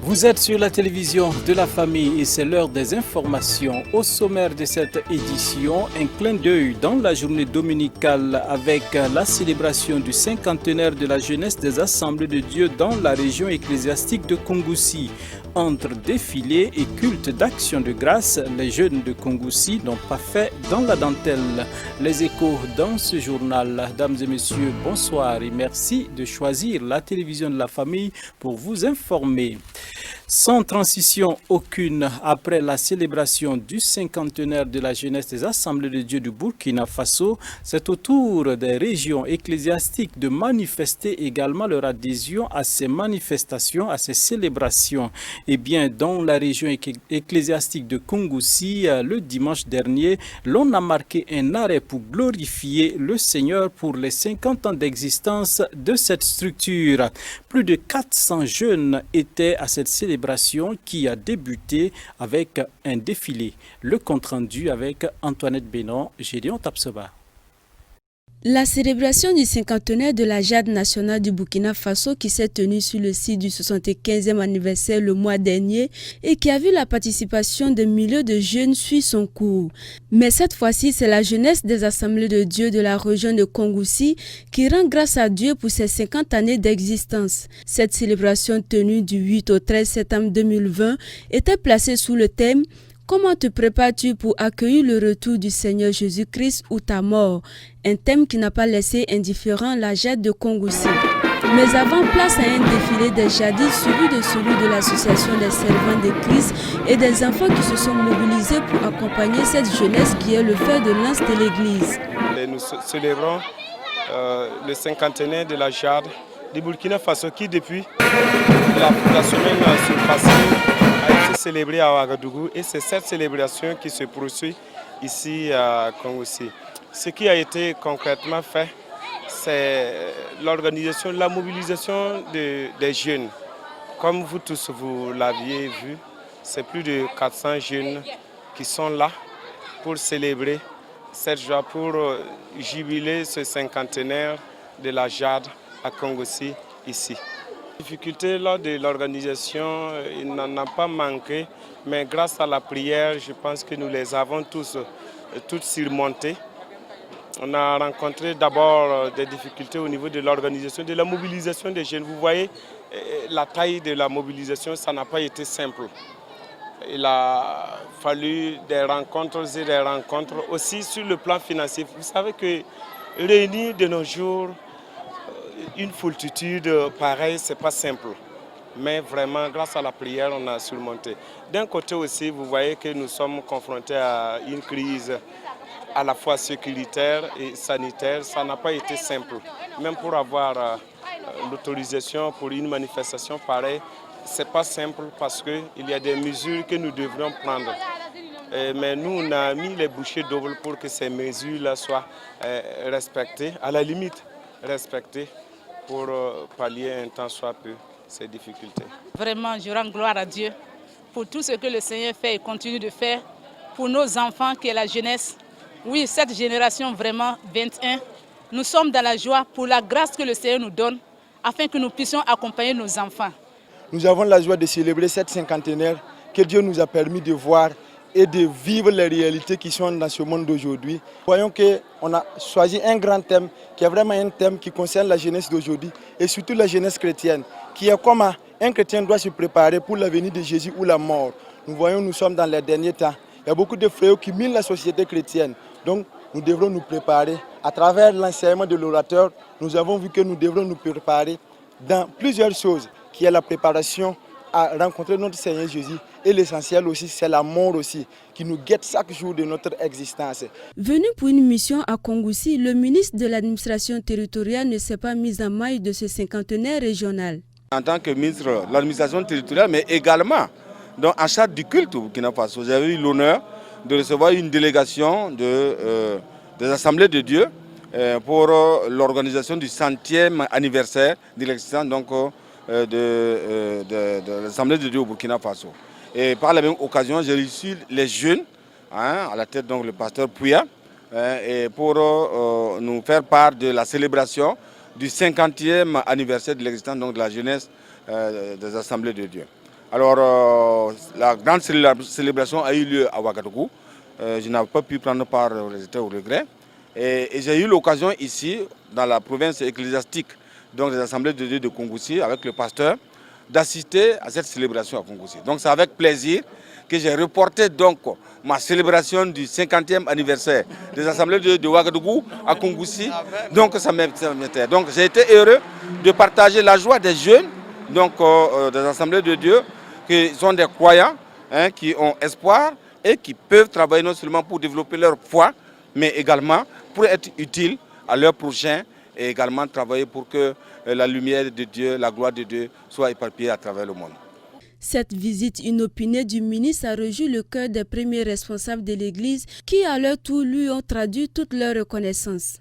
Vous êtes sur la télévision de la famille et c'est l'heure des informations. Au sommaire de cette édition, un clin d'œil dans la journée dominicale avec la célébration du cinquantenaire de la jeunesse des Assemblées de Dieu dans la région ecclésiastique de Kongoussi. Entre défilé et culte d'action de grâce, les jeunes de Kongoussi n'ont pas fait dans la dentelle. Les échos dans ce journal. Dames et messieurs, bonsoir et merci de choisir la télévision de la famille pour vous informer. Sans transition aucune, après la célébration du cinquantenaire de la jeunesse des Assemblées de Dieu du Burkina Faso, c'est au tour des régions ecclésiastiques de manifester également leur adhésion à ces manifestations, à ces célébrations. Eh bien, dans la région ecclésiastique de Kongoussi, le dimanche dernier, l'on a marqué un arrêt pour glorifier le Seigneur pour les 50 ans d'existence de cette structure. Plus de 400 jeunes étaient à cette célébration qui a débuté avec un défilé. Le compte-rendu avec Antoinette Bénon, Gédéon Tapsoba. La célébration du cinquantenaire de la Jade nationale du Burkina Faso qui s'est tenue sur le site du 75e anniversaire le mois dernier et qui a vu la participation de milliers de jeunes suit son cours. Mais cette fois-ci, c'est la jeunesse des Assemblées de Dieu de la région de Kongoussi qui rend grâce à Dieu pour ses 50 années d'existence. Cette célébration tenue du 8 au 13 septembre 2020 était placée sous le thème « Comment te prépares-tu pour accueillir le retour du Seigneur Jésus-Christ ou ta mort ?» Un thème qui n'a pas laissé indifférent la Jade de Kongoussi. Mais avant, place à un défilé des jadis suivi de celui de l'association des servants de Christ et des enfants qui se sont mobilisés pour accompagner cette jeunesse qui est le fer de lance de l'Église. Nous célébrons le cinquantenaire de la Jade du Burkina Faso qui depuis la semaine surpassée a été célébrée à Ouagadougou et c'est cette célébration qui se poursuit ici à Kongoussi. Ce qui a été concrètement fait, c'est l'organisation, la mobilisation des jeunes. Comme vous tous, vous l'aviez vu, c'est plus de 400 jeunes qui sont là pour célébrer cette joie, pour jubiler ce cinquantenaire de la Jade à Kongoussi ici. Difficulté lors de l'organisation, il n'en a pas manqué, mais grâce à la prière, je pense que nous les avons toutes surmontées. On a rencontré d'abord des difficultés au niveau de l'organisation, de la mobilisation des jeunes. Vous voyez, la taille de la mobilisation, ça n'a pas été simple. Il a fallu des rencontres et des rencontres aussi sur le plan financier. Vous savez que réunir de nos jours une foultitude pareille, ce n'est pas simple. Mais vraiment, grâce à la prière, on a surmonté. D'un côté aussi, vous voyez que nous sommes confrontés à une crise à la fois sécuritaire et sanitaire. Ça n'a pas été simple. Même pour avoir l'autorisation pour une manifestation pareille, ce n'est pas simple parce qu'il y a des mesures que nous devrions prendre. Mais nous, on a mis les bouchées doubles pour que ces mesures-là soient respectées, à la limite respectées, pour pallier un tant soit peu ces difficultés. Vraiment, je rends gloire à Dieu pour tout ce que le Seigneur fait et continue de faire pour nos enfants qui est la jeunesse. Oui, cette génération vraiment 21, nous sommes dans la joie pour la grâce que le Seigneur nous donne afin que nous puissions accompagner nos enfants. Nous avons la joie de célébrer cette cinquantenaire que Dieu nous a permis de voir et de vivre les réalités qui sont dans ce monde d'aujourd'hui. Voyons qu'on a choisi un grand thème qui est vraiment un thème qui concerne la jeunesse d'aujourd'hui et surtout la jeunesse chrétienne, qui est comme un chrétien doit se préparer pour la venue de Jésus ou la mort. Nous voyons, nous sommes dans les derniers temps. Il y a beaucoup de fléaux qui minent la société chrétienne. Donc, nous devrons nous préparer. À travers l'enseignement de l'orateur, nous avons vu que nous devrons nous préparer dans plusieurs choses, qui est la préparation à rencontrer notre Seigneur Jésus. Et l'essentiel aussi, c'est la mort aussi, qui nous guette chaque jour de notre existence. Venu pour une mission à Kongoussi, le ministre de l'administration territoriale ne s'est pas mis en maille de ce cinquantenaire régional. En tant que ministre de l'administration territoriale, mais également dans en charge du culte au Burkina Faso, j'avais eu l'honneur de recevoir une délégation des Assemblées de Dieu pour l'organisation du 100e anniversaire de l'existence de l'Assemblée de Dieu au Burkina Faso. Et par la même occasion, j'ai reçu les jeunes, à la tête donc le pasteur Pouya, et pour nous faire part de la célébration du 50e anniversaire de l'existence de la jeunesse des Assemblées de Dieu. Alors, la grande célébration a eu lieu à Ouagadougou. Je n'avais pas pu prendre part aux résultats au regret. Et j'ai eu l'occasion ici, dans la province ecclésiastique, donc des Assemblées de Dieu de Kongoussi, avec le pasteur, d'assister à cette célébration à Kongoussi. Donc c'est avec plaisir que j'ai reporté donc ma célébration du 50e anniversaire des Assemblées de Dieu de Ouagadougou à Kongoussi. Donc ça m'était. Donc j'ai été heureux de partager la joie des jeunes, donc des Assemblées de Dieu, qui sont des croyants, hein, qui ont espoir et qui peuvent travailler non seulement pour développer leur foi, mais également pour être utiles à leurs prochains et également travailler pour que la lumière de Dieu, la gloire de Dieu soit éparpillée à travers le monde. Cette visite inopinée du ministre a réjoui le cœur des premiers responsables de l'Église qui à leur tour lui ont traduit toute leur reconnaissance.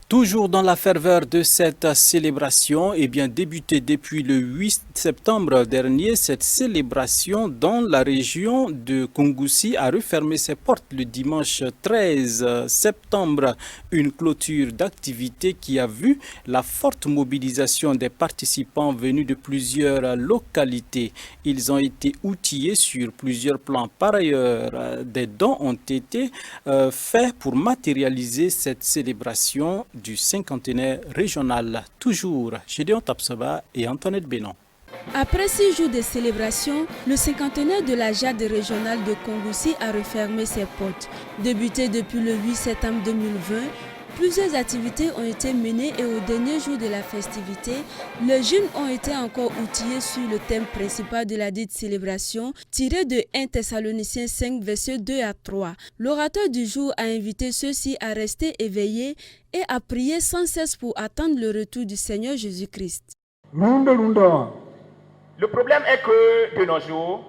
Toujours dans la ferveur de cette célébration, débutée depuis le 8 septembre dernier, cette célébration dans la région de Kongoussi a refermé ses portes le dimanche 13 septembre. Une clôture d'activités qui a vu la forte mobilisation des participants venus de plusieurs localités. Ils ont été outillés sur plusieurs plans. Par ailleurs, des dons ont été faits pour matérialiser cette célébration du cinquantenaire régional. Toujours Gédéon Tapsoba et Antoinette Bénon. Après 6 jours de célébration, le cinquantenaire de la JAD régionale de Kongoussi a refermé ses portes. Débuté depuis le 8 septembre 2020, plusieurs activités ont été menées et au dernier jour de la festivité, les jeunes ont été encore outillés sur le thème principal de la dite célébration, tiré de 1 Thessaloniciens 5, versets 2 à 3. L'orateur du jour a invité ceux-ci à rester éveillés et à prier sans cesse pour attendre le retour du Seigneur Jésus-Christ. Le problème est que de nos jours,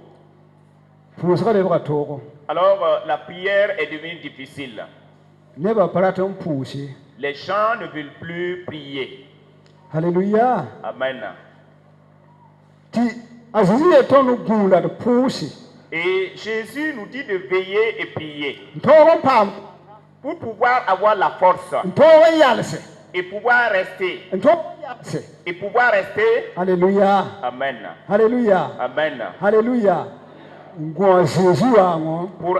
alors la prière est devenue difficile. Les gens ne veulent plus prier. Alléluia. Amen. Et Jésus nous dit de veiller et prier pour pouvoir avoir la force et pouvoir rester. Et pouvoir rester. Alléluia. Amen. Alléluia. Amen. Alléluia. Pour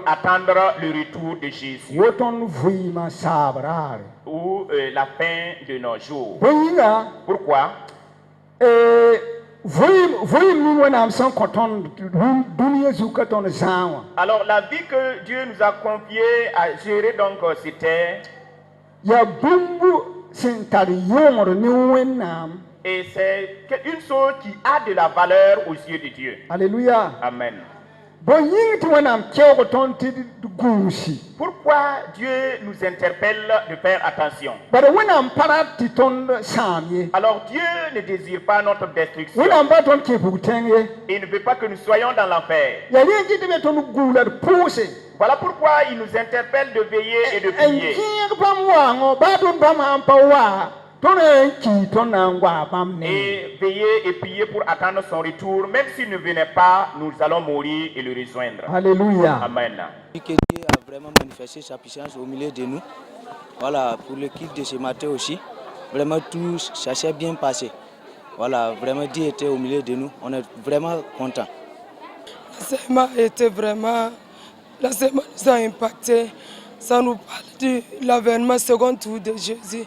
attendre le retour de Jésus ou la fin de nos jours. Pourquoi? Alors la vie que Dieu nous a confiée à gérer donc cette terre, et c'est une chose qui a de la valeur aux yeux de Dieu. Alléluia. Amen. Pourquoi Dieu nous interpelle de faire attention? Alors Dieu ne désire pas notre destruction. Il ne veut pas que nous soyons dans l'enfer. Voilà pourquoi il nous interpelle de veiller et de prier. Et veiller et prier pour attendre son retour. Même s'il ne venait pas, nous allons mourir et le rejoindre. Alléluia. Amen. Que Dieu a vraiment manifesté sa puissance au milieu de nous. Voilà, pour le culte de ce matin aussi. Vraiment tout ça s'est bien passé. Voilà, vraiment Dieu était au milieu de nous. On est vraiment contents. La semaine nous a impacté. Ça nous parle de l'avènement second tour de Jésus.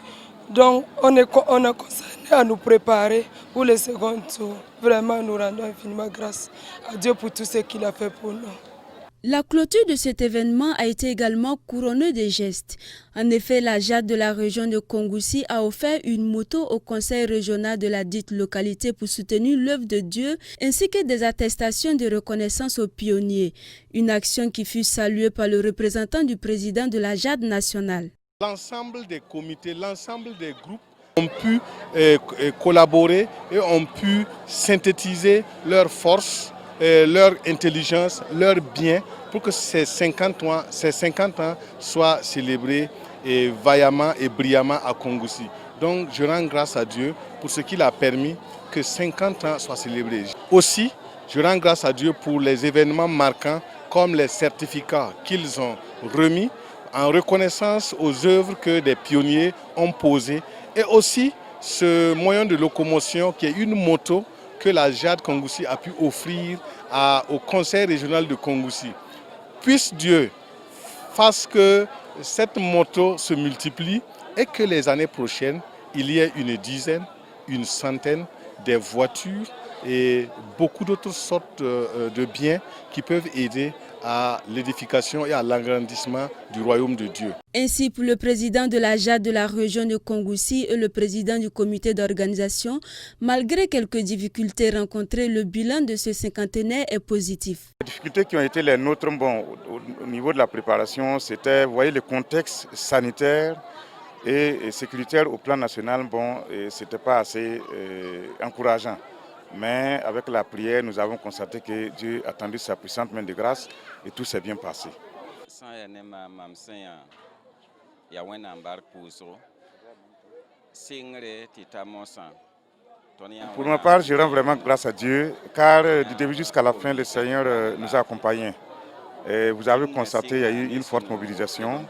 Donc, on est concerné à nous préparer pour le second tour. Vraiment, nous rendons infiniment grâce à Dieu pour tout ce qu'il a fait pour nous. La clôture de cet événement a été également couronnée de gestes. En effet, la JAD de la région de Kongoussi a offert une moto au conseil régional de la dite localité pour soutenir l'œuvre de Dieu, ainsi que des attestations de reconnaissance aux pionniers. Une action qui fut saluée par le représentant du président de la JAD nationale. L'ensemble des comités, l'ensemble des groupes ont pu collaborer et ont pu synthétiser leurs forces, leur intelligence, leurs biens pour que ces 50 ans soient célébrés vaillamment et brillamment à Kongoussi. Donc je rends grâce à Dieu pour ce qu'il a permis que 50 ans soient célébrés. Aussi, je rends grâce à Dieu pour les événements marquants comme les certificats qu'ils ont remis en reconnaissance aux œuvres que des pionniers ont posées et aussi ce moyen de locomotion qui est une moto que la JAD Kongoussi a pu offrir au Conseil régional de Kongoussi. Puisse Dieu fasse que cette moto se multiplie et que les années prochaines, il y ait une dizaine, une centaine des voitures et beaucoup d'autres sortes de biens qui peuvent aider à l'édification et à l'agrandissement du royaume de Dieu. Ainsi, pour le président de la JAD de la région de Kongoussi et le président du comité d'organisation, malgré quelques difficultés rencontrées, le bilan de ce cinquantenaire est positif. Les difficultés qui ont été les nôtres, au niveau de la préparation, c'était, vous voyez, le contexte sanitaire et sécuritaire au plan national, ce n'était pas assez encourageant. Mais avec la prière, nous avons constaté que Dieu a tendu sa puissante main de grâce et tout s'est bien passé. Pour ma part, je rends vraiment grâce à Dieu, car du début jusqu'à la fin, le Seigneur nous a accompagnés. Et vous avez constaté qu'il y a eu une forte mobilisation.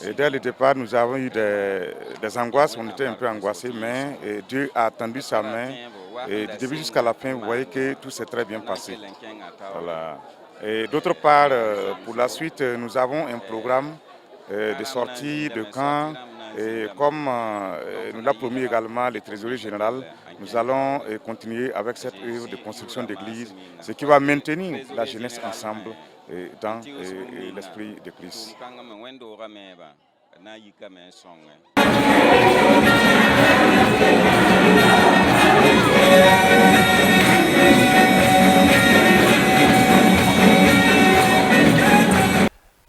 Et dès le départ, nous avons eu des angoisses, on était un peu angoissés, mais Dieu a tendu sa main. Et du début jusqu'à la fin, vous voyez que tout s'est très bien passé. Voilà. Et d'autre part, pour la suite, nous avons un programme de sortie de camp. Et comme nous l'a promis également le trésorier général, nous allons continuer avec cette œuvre de construction d'église, ce qui va maintenir la jeunesse ensemble dans l'esprit de Christ.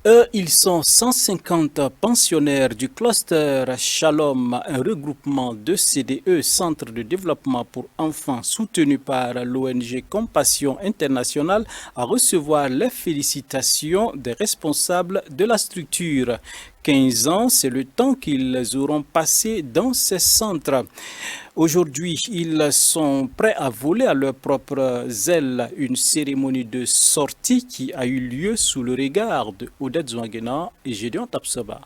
Eux, ils sont 150 pensionnaires du cluster Shalom, un regroupement de CDE, Centre de développement pour enfants, soutenu par l'ONG Compassion Internationale, à recevoir les félicitations des responsables de la structure. 15 ans, c'est le temps qu'ils auront passé dans ces centres. Aujourd'hui, ils sont prêts à voler à leurs propres ailes. Une cérémonie de sortie qui a eu lieu sous le regard de Odette Zouangena et Gédéon Tapsoba.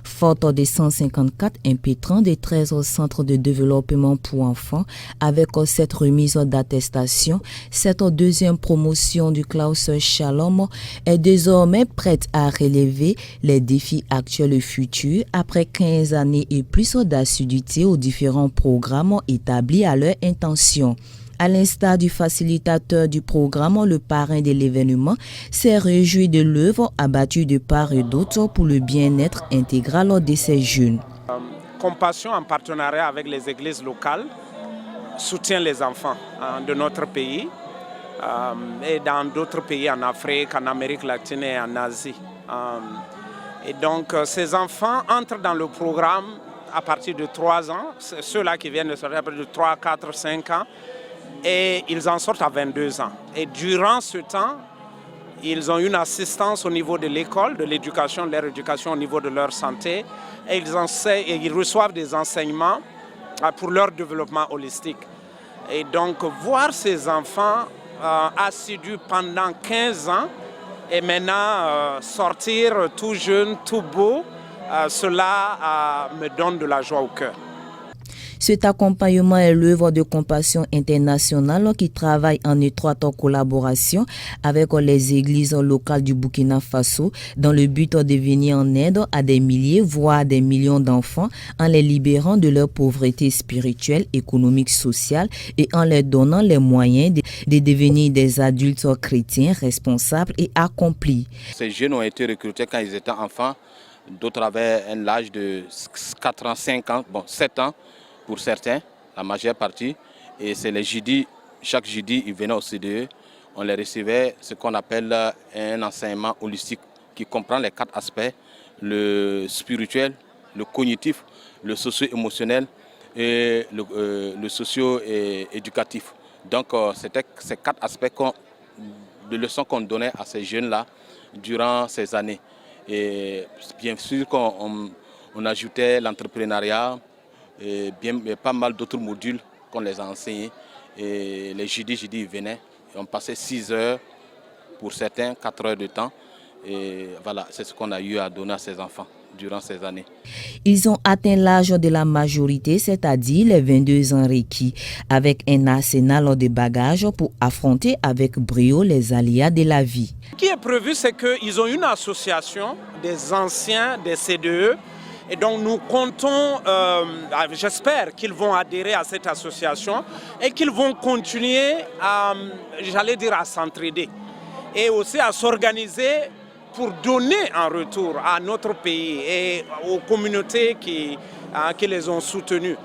Forte des 154 impétrants des 13 centres de développement pour enfants, avec cette remise d'attestation, cette deuxième promotion du cluster Shalom est désormais prête à relever les défis actuels et futurs après 15 années et plus d'assiduité aux différents programmes établis à leur intention. À l'instar du facilitateur du programme, le parrain de l'événement s'est réjoui de l'œuvre abattue de part et d'autre pour le bien-être intégral de ces jeunes. Compassion en partenariat avec les églises locales soutient les enfants de notre pays et dans d'autres pays en Afrique, en Amérique latine et en Asie. Et donc ces enfants entrent dans le programme à partir de 3 ans, ceux-là qui viennent de sortir à partir de 3, 4, 5 ans. Et ils en sortent à 22 ans. Et durant ce temps, ils ont une assistance au niveau de l'école, de l'éducation, de leur éducation au niveau de leur santé. Et ils reçoivent des enseignements pour leur développement holistique. Et donc, voir ces enfants assidus pendant 15 ans et maintenant sortir tout jeune, tout beau, cela me donne de la joie au cœur. Cet accompagnement est l'œuvre de Compassion Internationale qui travaille en étroite collaboration avec les églises locales du Burkina Faso dans le but de venir en aide à des milliers, voire des millions d'enfants en les libérant de leur pauvreté spirituelle, économique, sociale et en leur donnant les moyens de devenir des adultes chrétiens responsables et accomplis. Ces jeunes ont été recrutés quand ils étaient enfants, d'autres avaient un âge de 4 ans, 5 ans, 7 ans. Pour certains, la majeure partie, et c'est les jeudis, chaque jeudi, ils venaient au CDE, on les recevait ce qu'on appelle un enseignement holistique qui comprend les 4 aspects, le spirituel, le cognitif, le socio-émotionnel et le socio-éducatif. Donc c'était ces 4 aspects de leçons qu'on donnait à ces jeunes-là durant ces années. Et bien sûr qu'on ajoutait l'entrepreneuriat, et pas mal d'autres modules qu'on les a enseignés. Et les jeudis, ils venaient On passait 6 heures, pour certains 4 heures de temps. Et voilà, c'est ce qu'on a eu à donner à ces enfants durant ces années. Ils ont atteint l'âge de la majorité, c'est-à-dire les 22 ans requis, avec un arsenal de bagages pour affronter avec brio les aléas de la vie. Ce qui est prévu, c'est qu'ils ont une association des anciens des CDE. Et donc nous comptons, j'espère qu'ils vont adhérer à cette association et qu'ils vont continuer à, j'allais dire, à s'entraider et aussi à s'organiser pour donner en retour à notre pays et aux communautés qui les ont soutenus.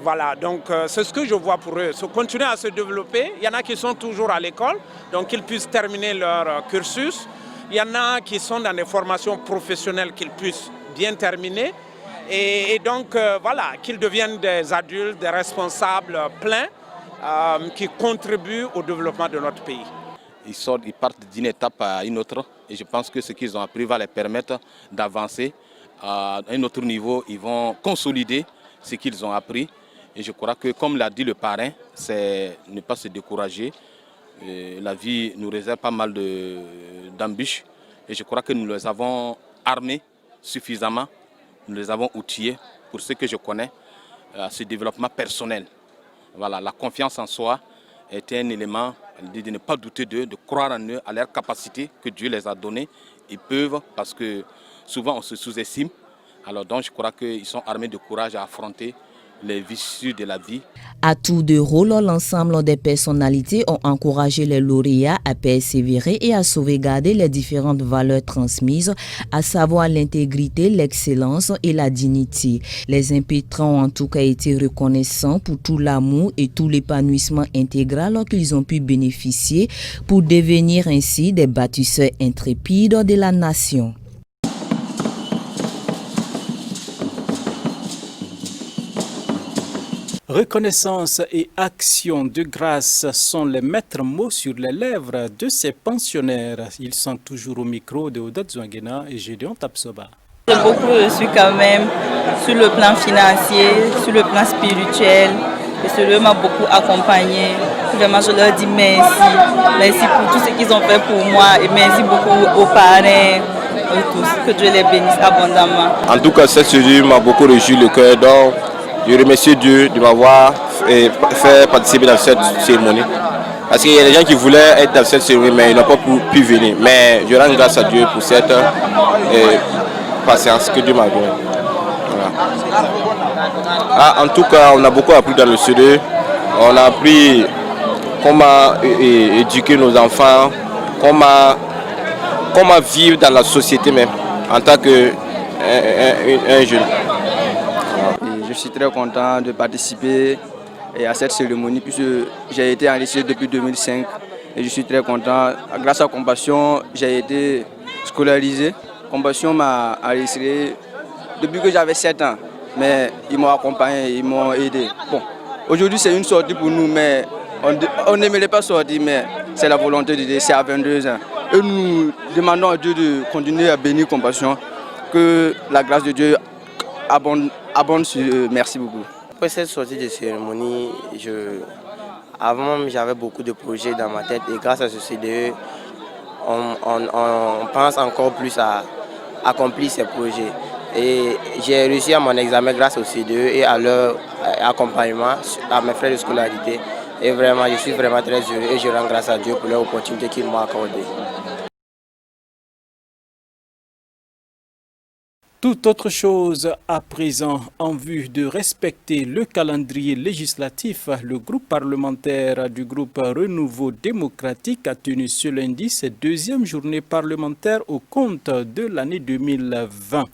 Voilà, donc c'est ce que je vois pour eux, continuer à se développer. Il y en a qui sont toujours à l'école, donc qu'ils puissent terminer leur cursus. Il y en a qui sont dans des formations professionnelles qu'ils puissent bien terminer. Et donc voilà, qu'ils deviennent des adultes, des responsables pleins qui contribuent au développement de notre pays. Ils partent d'une étape à une autre et je pense que ce qu'ils ont appris va les permettre d'avancer à un autre niveau. Ils vont consolider ce qu'ils ont appris et je crois que, comme l'a dit le parrain, c'est ne pas se décourager. La vie nous réserve pas mal d'embûches et je crois que nous les avons armés suffisamment, nous les avons outillés pour ce que je connais, ce développement personnel. Voilà, la confiance en soi est un élément de ne pas douter d'eux, de croire en eux, à leur capacité que Dieu les a données. Ils peuvent, parce que souvent on se sous-estime. Alors donc je crois qu'ils sont armés de courage à affronter les vicissitudes de la vie. À tour de rôle, l'ensemble des personnalités ont encouragé les lauréats à persévérer et à sauvegarder les différentes valeurs transmises, à savoir l'intégrité, l'excellence et la dignité. Les impétrants ont en tout cas été reconnaissants pour tout l'amour et tout l'épanouissement intégral qu'ils ont pu bénéficier pour devenir ainsi des bâtisseurs intrépides de la nation. Reconnaissance et action de grâce sont les maîtres mots sur les lèvres de ces pensionnaires. Ils sont toujours au micro de Oda Zouangena et Gédéon Tapsoba. J'ai beaucoup reçu quand même sur le plan financier, sur le plan spirituel. Et cela m'a beaucoup accompagné. Vraiment, je leur dis merci. Merci pour tout ce qu'ils ont fait pour moi et merci beaucoup aux parrains et tous. Que Dieu les bénisse abondamment. En tout cas, cette série m'a beaucoup réjoui le cœur. Donc, je remercie Dieu de m'avoir fait participer dans cette cérémonie. Parce qu'il y a des gens qui voulaient être dans cette cérémonie, mais ils n'ont pas pu venir. Mais je rends grâce à Dieu pour cette patience que Dieu m'a donnée. Voilà. En tout cas, on a beaucoup appris dans le CDE. On a appris comment éduquer nos enfants, comment vivre dans la société même, en tant qu'un jeune. Je suis très content de participer à cette cérémonie puisque j'ai été enregistré depuis 2005 et je suis très content. Grâce à Compassion, j'ai été scolarisé. Compassion m'a enregistré depuis que j'avais 7 ans, mais ils m'ont accompagné, ils m'ont aidé. Bon, aujourd'hui c'est une sortie pour nous, mais on n'aimerait pas sortir, mais c'est la volonté de Dieu, c'est à 22 ans. Et nous demandons à Dieu de continuer à bénir Compassion, que la grâce de Dieu abonde sur eux. Merci beaucoup. Après cette sortie de cérémonie, avant j'avais beaucoup de projets dans ma tête et grâce à ce CDE, on pense encore plus à accomplir ces projets. Et j'ai réussi à mon examen grâce au CDE et à leur accompagnement, à mes frais de scolarité. Et vraiment, je suis vraiment très heureux et je rends grâce à Dieu pour l'opportunité qu'il m'a accordée. Toute autre chose à présent, en vue de respecter le calendrier législatif, le groupe parlementaire du groupe Renouveau démocratique a tenu ce lundi sa deuxième journée parlementaire au compte de l'année 2020.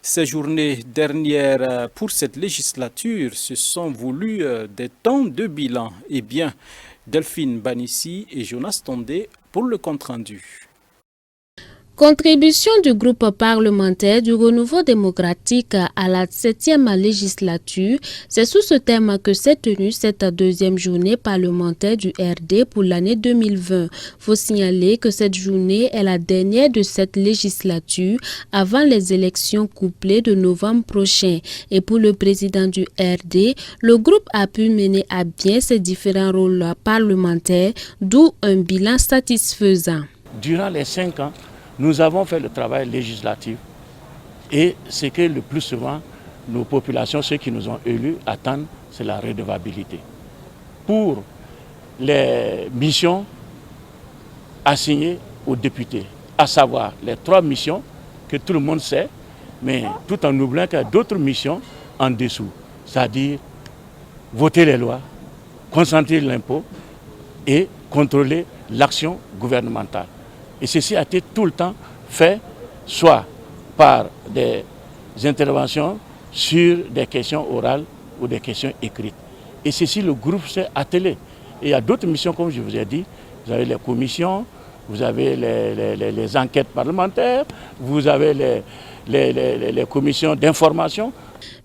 Ces journées dernières pour cette législature se sont voulues des temps de bilan. Eh bien, Delphine Banissi et Jonas Tondé pour le compte-rendu. Contribution du groupe parlementaire du Renouveau démocratique à la 7e législature, c'est sous ce thème que s'est tenue cette deuxième journée parlementaire du RD pour l'année 2020. Faut signaler que cette journée est la dernière de cette législature avant les élections couplées de novembre prochain. Et pour le président du RD, le groupe a pu mener à bien ses différents rôles parlementaires, d'où un bilan satisfaisant. Durant les 5 ans, nous avons fait le travail législatif et ce que le plus souvent nos populations, ceux qui nous ont élus, attendent, c'est la redevabilité. Pour les missions assignées aux députés, à savoir les 3 missions que tout le monde sait, mais tout en oubliant qu'il y a d'autres missions en dessous, c'est-à-dire voter les lois, consentir l'impôt et contrôler l'action gouvernementale. Et ceci a été tout le temps fait, soit par des interventions sur des questions orales ou des questions écrites. Et ceci, le groupe s'est attelé. Et il y a d'autres missions, comme je vous ai dit. Vous avez les commissions, vous avez les enquêtes parlementaires, vous avez les commissions d'information.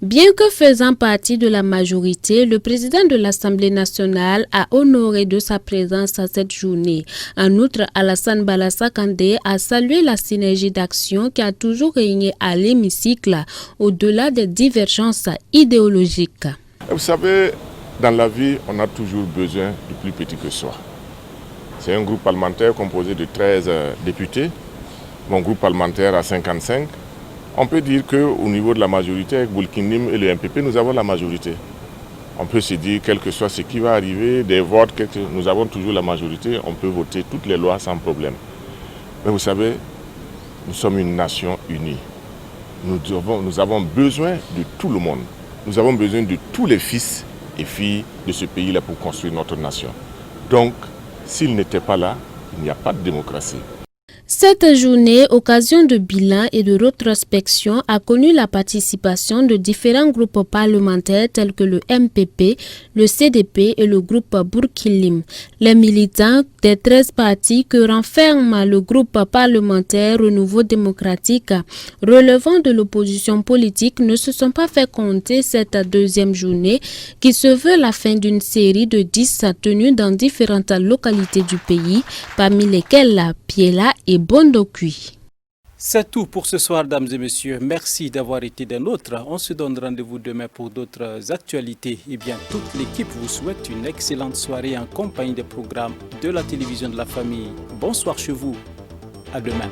Bien que faisant partie de la majorité, le président de l'Assemblée nationale a honoré de sa présence à cette journée. En outre, Alassane Balassa Kandé a salué la synergie d'action qui a toujours régné à l'hémicycle, au-delà des divergences idéologiques. Vous savez, dans la vie, on a toujours besoin du plus petit que soi. C'est un groupe parlementaire composé de 13 députés. Mon groupe parlementaire a 55. On peut dire qu'au niveau de la majorité, avec Boulkinim et le MPP, nous avons la majorité. On peut se dire, quel que soit ce qui va arriver, des votes, nous avons toujours la majorité, on peut voter toutes les lois sans problème. Mais vous savez, nous sommes une nation unie. Nous avons besoin de tout le monde. Nous avons besoin de tous les fils et filles de ce pays-là pour construire notre nation. Donc, s'ils n'étaient pas là, il n'y a pas de démocratie. Cette journée, occasion de bilan et de rétrospection, a connu la participation de différents groupes parlementaires tels que le MPP, le CDP et le groupe Bourkilim. Les militants des 13 partis que renferme le groupe parlementaire Renouveau démocratique relevant de l'opposition politique ne se sont pas fait compter cette deuxième journée qui se veut la fin d'une série de 10 tenues dans différentes localités du pays, parmi lesquelles Piela et Bondokui. C'est tout pour ce soir, dames et messieurs. Merci d'avoir été des nôtres. On se donne rendez-vous demain pour d'autres actualités. Et bien, toute l'équipe vous souhaite une excellente soirée en compagnie des programmes de la télévision de la famille. Bonsoir chez vous. À demain.